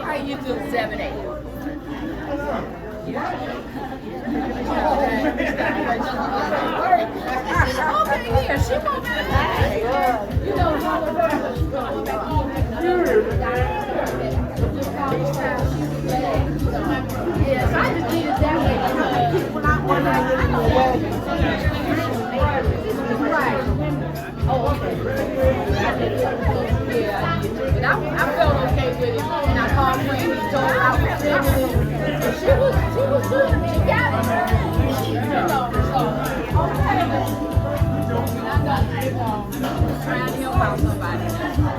How you do 7-8? Okay, here, she won't be you know, yes, I just did it that way because when I right. Oh, okay. Yeah, but I felt okay with it. And I called Frank and told her I was singing it. She was good. She got it. You know, so, okay. And I got trying to help out somebody.